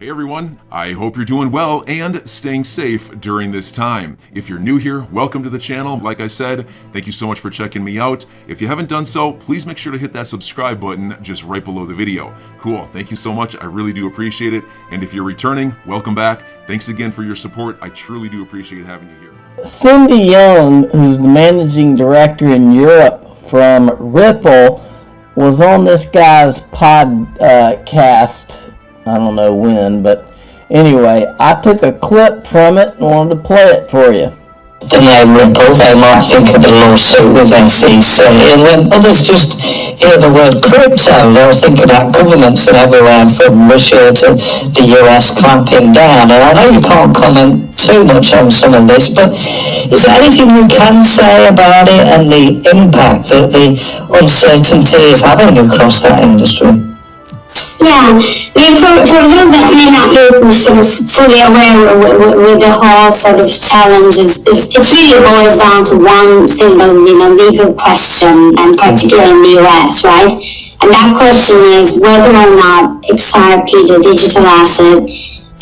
Hey everyone, I hope you're doing well and staying safe during this time. If you're new here, welcome to the channel. Like I said, thank you so much for checking me out. If you haven't done so, please make sure to hit that subscribe button just right below the video. Cool, thank you so much. I really do appreciate it. And if you're returning, welcome back. Thanks again for your support. I truly do appreciate having you here. Cindy Young, who's the managing director in Europe from Ripple, was on this guy's podcast. I don't know when, but anyway, I took a clip from it and wanted to play it for you. The name Ripple, they might think of the lawsuit with SEC, and when others just hear the word crypto, they'll think about governments and everywhere from Russia to the US clamping down. And I know you can't comment too much on some of this, but is there anything you can say about it and the impact that the uncertainty is having across that industry? Yeah, I mean, for those that may not be sort of fully aware with the whole sort of challenges, it really boils down to one single, legal question, and particularly in the US, right? And that question is whether or not XRP, the digital asset,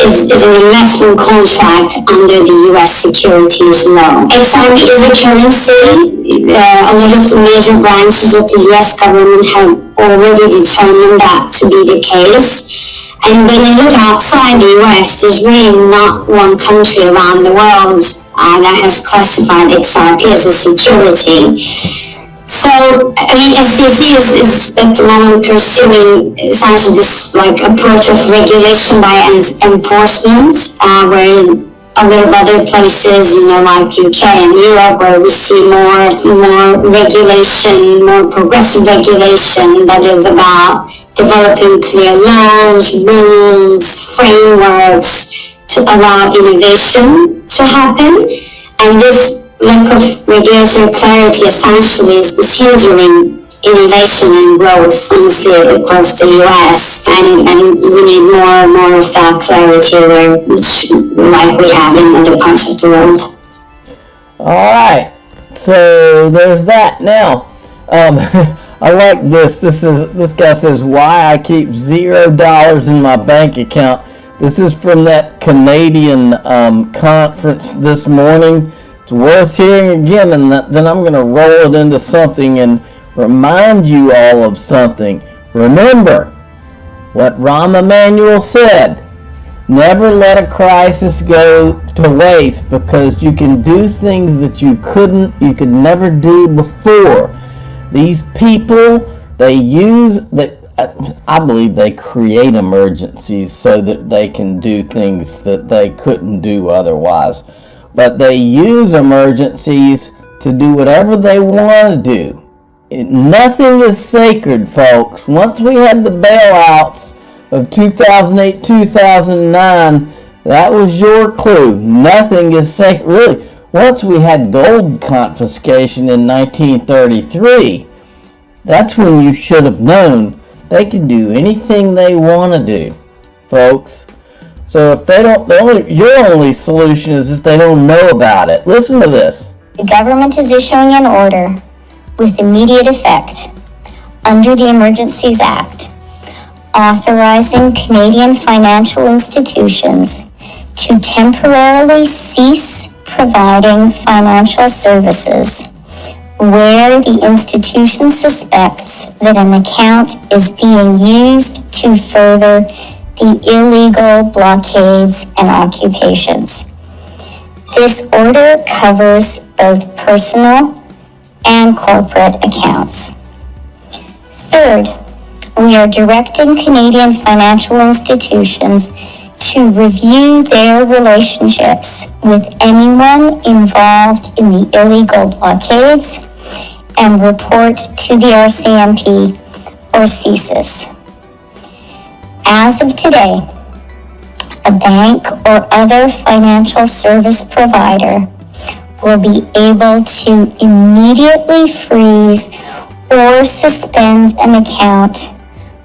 is an investment contract under the US securities law. XRP is a currency. A lot of the major branches of the US government have already determined that to be the case. And when you look outside the US, there's really not one country around the world that has classified XRP as a security. So, I mean, SEC is at the moment pursuing essentially this approach of regulation by enforcement, where a lot of other places, like UK and Europe, where we see more regulation, more progressive regulation that is about developing clear laws, rules, frameworks to allow innovation to happen. And this lack of regulatory clarity essentially is hindering innovation and growth, honestly, across the US, and we need more and more of that clarity, which like we have in other parts of the world. Alright, so there's that. Now, I like this. This guy says, why I keep $0 in my bank account. This is from that Canadian conference this morning. It's worth hearing again, and then I'm going to roll it into something and remind you all of something. Remember what Rahm Emanuel said. Never let a crisis go to waste, because you can do things that you could never do before. These people, I believe they create emergencies so that they can do things that they couldn't do otherwise. But they use emergencies to do whatever they want to do. Nothing is sacred, folks. Once we had the bailouts of 2008, 2009, that was your clue. Nothing is sacred. Really, once we had gold confiscation in 1933, that's when you should have known they can do anything they want to do, folks. So if they don't, your only solution is if they don't know about it. Listen to this. The government is issuing an order with immediate effect under the Emergencies Act, authorizing Canadian financial institutions to temporarily cease providing financial services where the institution suspects that an account is being used to further the illegal blockades and occupations. This order covers both personal and corporate accounts. Third, we are directing Canadian financial institutions to review their relationships with anyone involved in the illegal blockades and report to the RCMP or CSIS. As of today, a bank or other financial service provider will be able to immediately freeze or suspend an account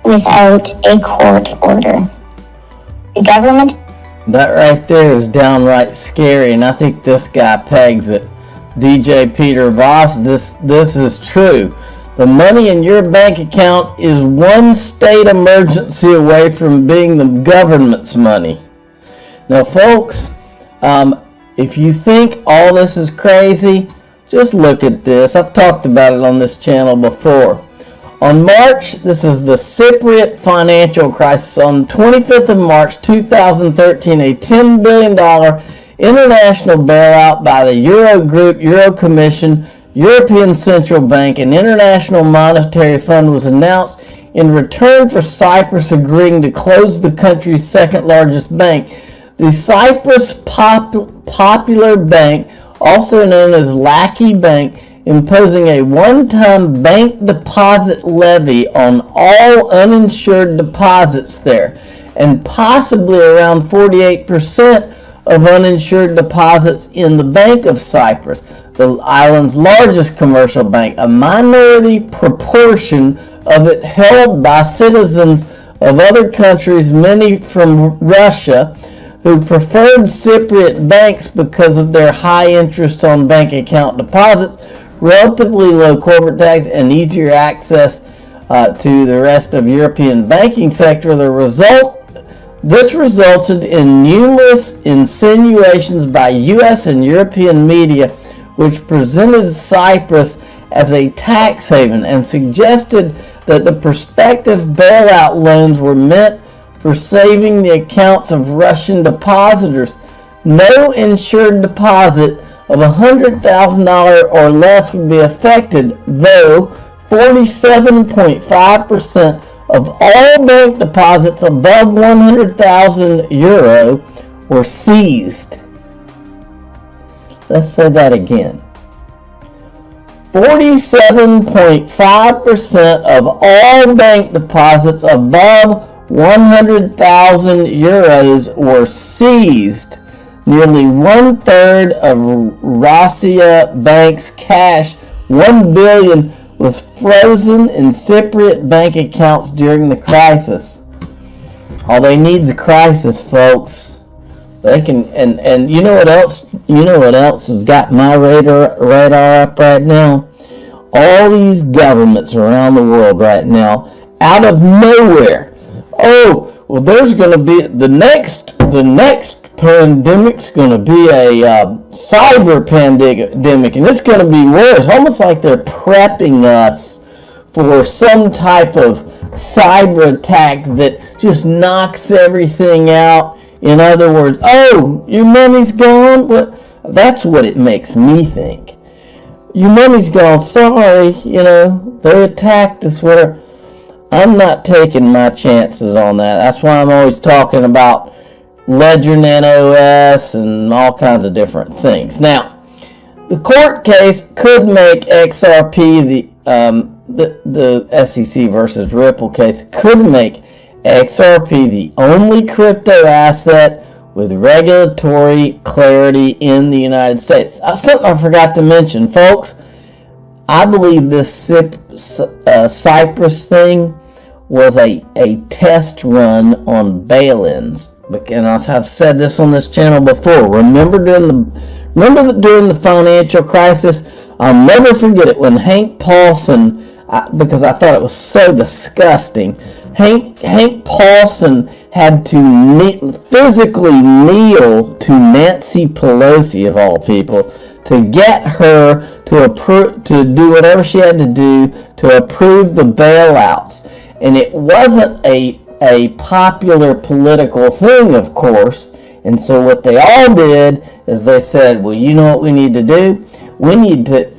without a court order. The government... That right there is downright scary, and I think this guy pegs it. DJ Peter Voss, this is true. The money in your bank account is one state emergency away from being the government's money. Now, folks, if you think all this is crazy, just look at this. I've talked about it on this channel before. On March, this is the Cypriot financial crisis. On 25th of March 2013, a $10 billion international bailout by the Eurogroup, Euro Commission, European Central Bank, and International Monetary Fund was announced in return for Cyprus agreeing to close the country's second largest bank. The Cyprus Popular Bank, also known as Lackey Bank, imposing a one-time bank deposit levy on all uninsured deposits there, and possibly around 48% of uninsured deposits in the Bank of Cyprus, the island's largest commercial bank, a minority proportion of it held by citizens of other countries, many from Russia, who preferred Cypriot banks because of their high interest on bank account deposits, relatively low corporate tax, and easier access to the rest of European banking sector. This resulted in numerous insinuations by U.S. and European media, which presented Cyprus as a tax haven and suggested that the prospective bailout loans were meant for saving the accounts of Russian depositors. No insured deposit of $100,000 or less would be affected, though 47.5% of all bank deposits above 100,000 euro were seized. Let's say that again. 47.5% of all bank deposits above 100,000 euros were seized. Nearly one-third of Rossiya Bank's cash, $1 billion, was frozen in Cypriot bank accounts during the crisis. All they need is a crisis, folks. They can, and you know what else? You know what else has got my radar up right now? All these governments around the world right now, out of nowhere. Oh, well, there's going to be the next pandemic's going to be a cyber pandemic, and it's going to be worse. Almost like they're prepping us for some type of cyber attack that just knocks everything out. In other words, oh, your money's gone? Well, that's what it makes me think. Your money's gone. Sorry, they attacked us. Whatever. I'm not taking my chances on that. That's why I'm always talking about Ledger NOS and all kinds of different things. Now, the court case could make XRP, the SEC versus Ripple case, could make XRP the only crypto asset with regulatory clarity in the United States. Something I forgot to mention, folks. I believe this Cyprus thing was a test run on bail-ins. And I've said this on this channel before. Remember during the financial crisis, I'll never forget it when Hank Paulson, because I thought it was so disgusting, Hank Paulson had to physically kneel to Nancy Pelosi, of all people, to get her to do whatever she had to do to approve the bailouts. And it wasn't a popular political thing, of course. And so what they all did is they said, well, you know what we need to do? We need to,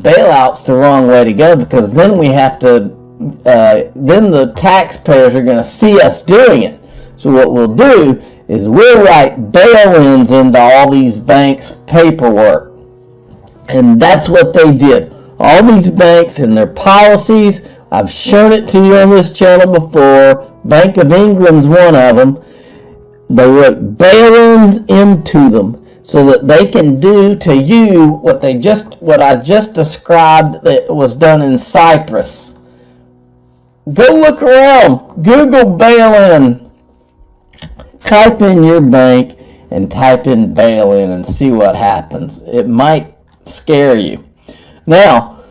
bailout's the wrong way to go, because then we have to, then the taxpayers are going to see us doing it. So what we'll do is we'll write bail-ins into all these banks' paperwork. And that's what they did. All these banks and their policies, I've shown it to you on this channel before. Bank of England's one of them. They wrote bail-ins into them so that they can do to you what I just described that was done in Cyprus. Go look around. Google bail-in. Type in your bank and type in bail-in and see what happens. It might scare you. Now,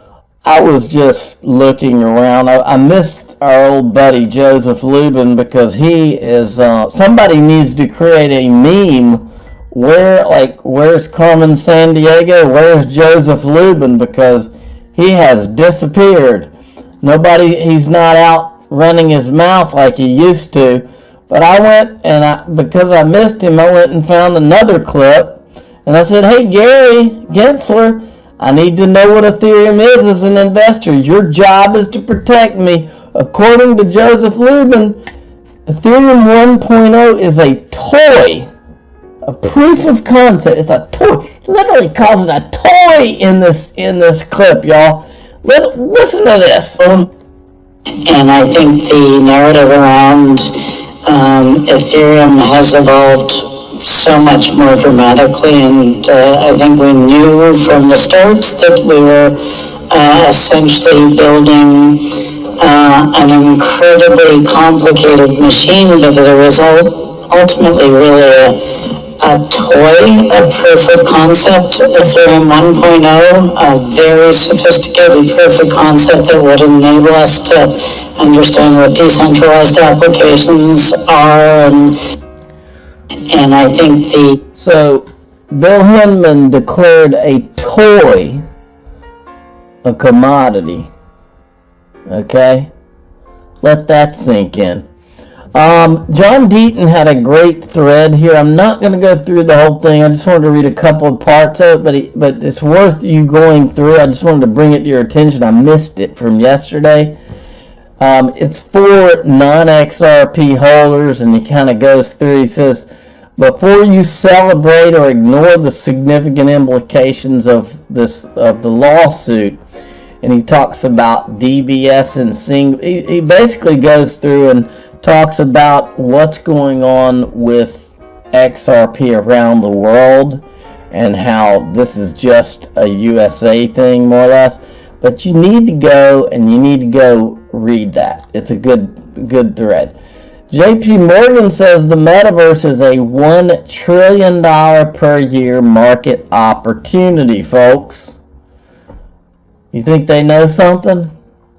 I was just looking around. I missed our old buddy Joseph Lubin because he is. Somebody needs to create a meme. Where's Carmen Sandiego? Where's Joseph Lubin? Because he has disappeared. He's not out running his mouth like he used to. But I went and because I missed him, I went and found another clip. And I said, hey, Gary Gensler, I need to know what Ethereum is as an investor. Your job is to protect me. According to Joseph Lubin, Ethereum 1.0 is a toy, a proof of concept. It's a toy. He literally calls it a toy in this clip, y'all. Listen to this. And I think the narrative around Ethereum has evolved so much more dramatically, and I think we knew from the start that we were essentially building an incredibly complicated machine, but the result ultimately really a toy, a proof of concept. Ethereum 1.0, a very sophisticated proof of concept that would enable us to understand what decentralized applications are, and I think So, Bill Hinman declared a toy a commodity. Okay? Let that sink in. John Deaton had a great thread here. I'm not going to go through the whole thing. I just wanted to read a couple of parts of it, but it's worth you going through. I just wanted to bring it to your attention. I missed it from yesterday. It's for non-XRP holders, and he kind of goes through. He says, before you celebrate or ignore the significant implications of the lawsuit, and he talks about DVS and he basically goes through and talks about what's going on with XRP around the world and how this is just a USA thing, more or less. But you need to go read that. It's a good thread. JP Morgan says the metaverse is a $1 trillion per year market opportunity, folks. You think they know something?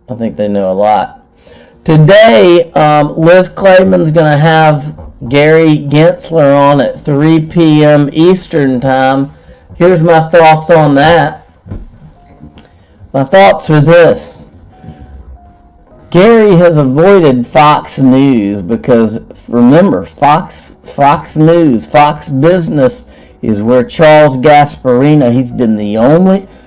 I think they know a lot. Today, Liz Clayman's going to have Gary Gensler on at 3 p.m. Eastern Time. Here's my thoughts on that. My thoughts are this. Gary has avoided Fox News because, remember, Fox News, Fox Business is where Charles Gasparino,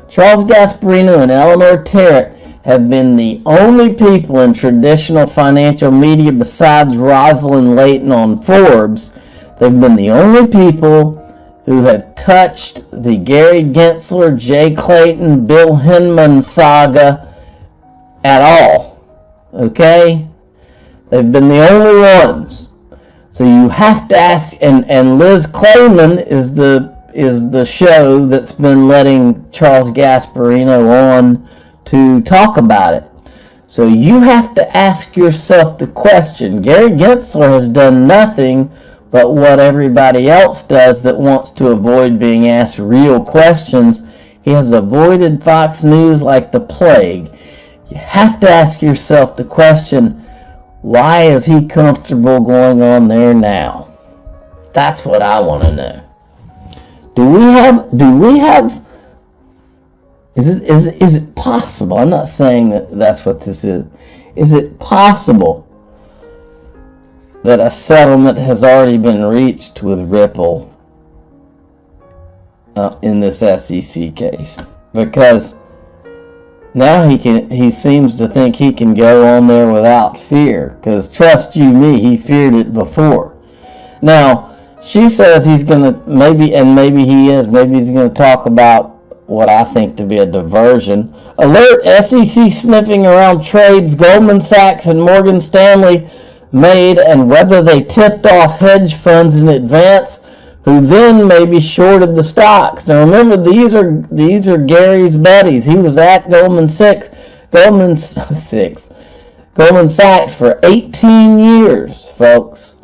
Charles Gasparino and Eleanor Terrett have been the only people in traditional financial media besides Rosalind Layton on Forbes. They've been the only people who have touched the Gary Gensler, Jay Clayton, Bill Hinman saga at all. Okay? They've been the only ones. So you have to ask, and Liz Clayman is the show that's been letting Charles Gasparino on to talk about it. So you have to ask yourself the question. Gary Gensler has done nothing but what everybody else does that wants to avoid being asked real questions. He has avoided Fox News like the plague. You have to ask yourself the question, why is he comfortable going on there now? That's what I want to know. Is it possible? I'm not saying that that's what this is. Is it possible that a settlement has already been reached with Ripple in this SEC case? Because now he seems to think he can go on there without fear. Because trust you me, he feared it before. Now, she says he's going to, maybe he's going to talk about what I think to be a diversion. Alert, SEC sniffing around trades Goldman Sachs and Morgan Stanley made and whether they tipped off hedge funds in advance who then maybe shorted the stocks. Now remember, these are Gary's buddies. He was at Goldman Sachs for 18 years, folks.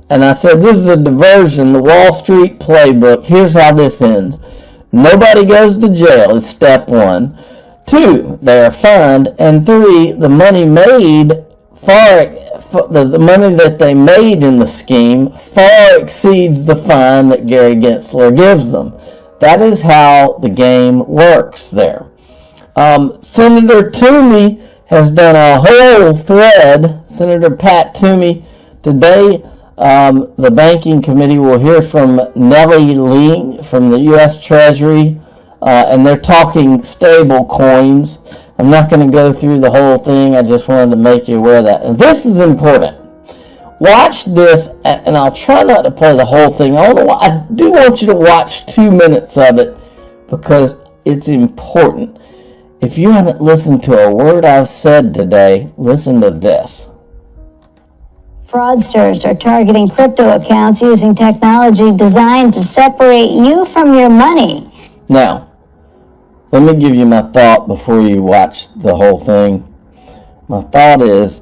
And I said, this is a diversion, the Wall Street playbook. Here's how this ends. Nobody goes to jail is step one. 2, they are fined, and 3, the money made the money that they made in the scheme far exceeds the fine that Gary Gensler gives them. That is how the game works there. Senator Toomey has done a whole thread. Senator Pat Toomey today. The Banking Committee will hear from Nellie Lee from the U.S. Treasury, and they're talking stable coins. I'm not going to go through the whole thing. I just wanted to make you aware of that. And this is important. Watch this, and I'll try not to play the whole thing. I do want you to watch 2 minutes of it because it's important. If you haven't listened to a word I've said today, listen to this. Fraudsters are targeting crypto accounts using technology designed to separate you from your money. Now, let me give you my thought before you watch the whole thing. My thought is,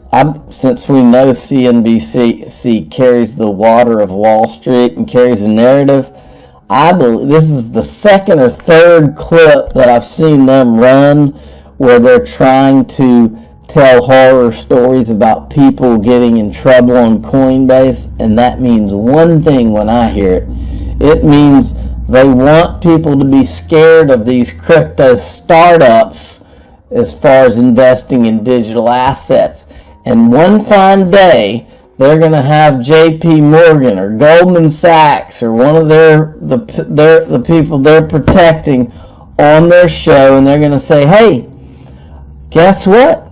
since we know CNBC carries the water of Wall Street and carries a narrative, I believe this is the second or third clip that I've seen them run where they're trying to tell horror stories about people getting in trouble on Coinbase, and that means one thing when I hear it. It means they want people to be scared of these crypto startups as far as investing in digital assets. And one fine day, they're going to have JP Morgan or Goldman Sachs or one of the people they're protecting on their show, and they're going to say, hey, guess what?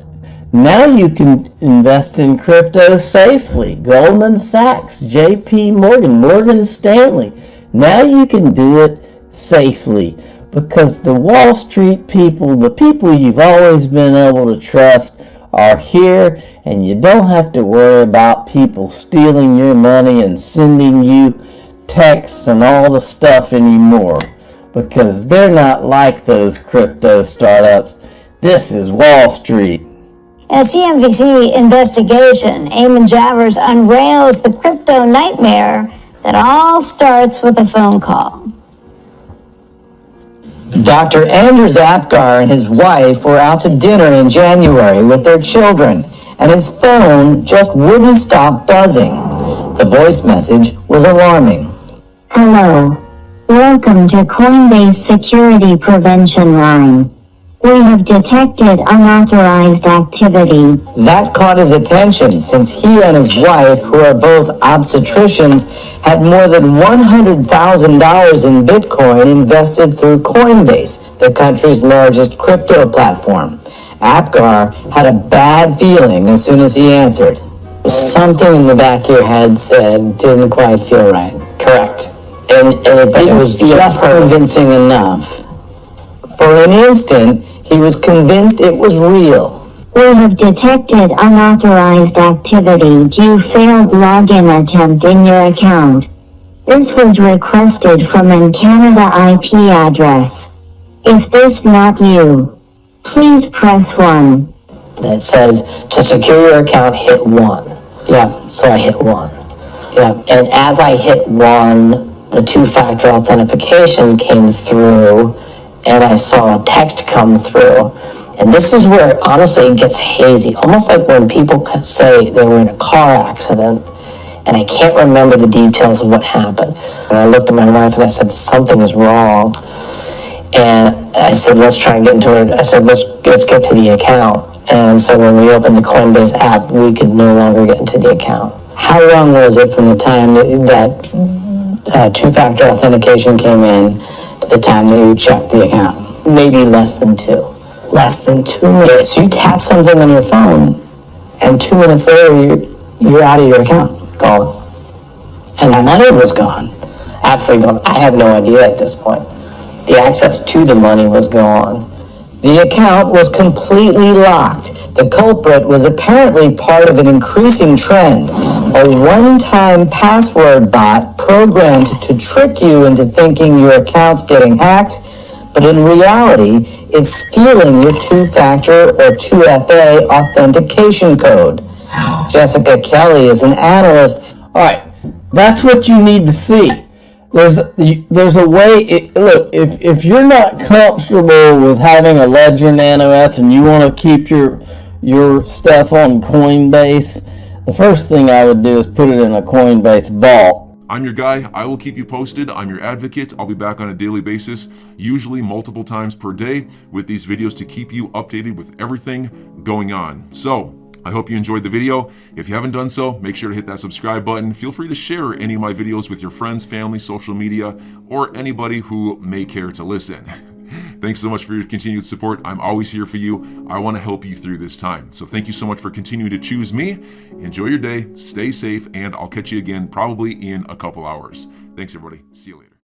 Now you can invest in crypto safely. Goldman Sachs, JP Morgan, Morgan Stanley. Now you can do it safely because the Wall Street people, the people you've always been able to trust, are here, and you don't have to worry about people stealing your money and sending you texts and all the stuff anymore because they're not like those crypto startups. This is Wall Street. In a CNBC investigation, Eamon Javers unveils the crypto nightmare that all starts with a phone call. Dr. Anders Apgar and his wife were out to dinner in January with their children, and his phone just wouldn't stop buzzing. The voice message was alarming. Hello. Welcome to Coinbase Security Prevention Line. We have detected unauthorized activity. That caught his attention since he and his wife, who are both obstetricians, had more than $100,000 in Bitcoin invested through Coinbase, the country's largest crypto platform. Apgar had a bad feeling as soon as he answered. Something in the back of your head said didn't quite feel right. Correct. And it was just convincing enough. For an instant, he was convinced it was real. We have detected unauthorized activity. You failed login attempt in your account. This was requested from an Canada IP address. Is this not you? Please press 1. That says, to secure your account, hit 1. Yeah, so I hit 1. Yeah, and as I hit 1, the two-factor authentication came through, and I saw a text come through. And this is where, honestly, it gets hazy. Almost like when people say they were in a car accident, and I can't remember the details of what happened. And I looked at my wife and I said, something is wrong. And I said, let's try and get into it. I said, let's get to the account. And so when we opened the Coinbase app, we could no longer get into the account. How long was it from the time that two-factor authentication came in to the time that you checked the account? Maybe less than 2. Less than 2 minutes. So you tap something on your phone, and 2 minutes later, you're out of your account. Gone. And the money was gone. Absolutely gone. I had no idea at this point. The access to the money was gone. The account was completely locked. The culprit was apparently part of an increasing trend. A one-time password bot programmed to trick you into thinking your account's getting hacked, but in reality, it's stealing your two-factor or 2FA authentication code. Jessica Kelly is an analyst. All right, that's what you need to see. There's a way. Look, if you're not comfortable with having a Ledger Nano S and you want to keep your stuff on Coinbase, the first thing I would do is put it in a Coinbase vault. I'm your guy. I will keep you posted. I'm your advocate. I'll be back on a daily basis, usually multiple times per day, with these videos to keep you updated with everything going on. So, I hope you enjoyed the video. If you haven't done so, make sure to hit that subscribe button. Feel free to share any of my videos with your friends, family, social media, or anybody who may care to listen. Thanks so much for your continued support. I'm always here for you. I want to help you through this time. So thank you so much for continuing to choose me. Enjoy your day, stay safe, and I'll catch you again probably in a couple hours. Thanks, everybody. See you later.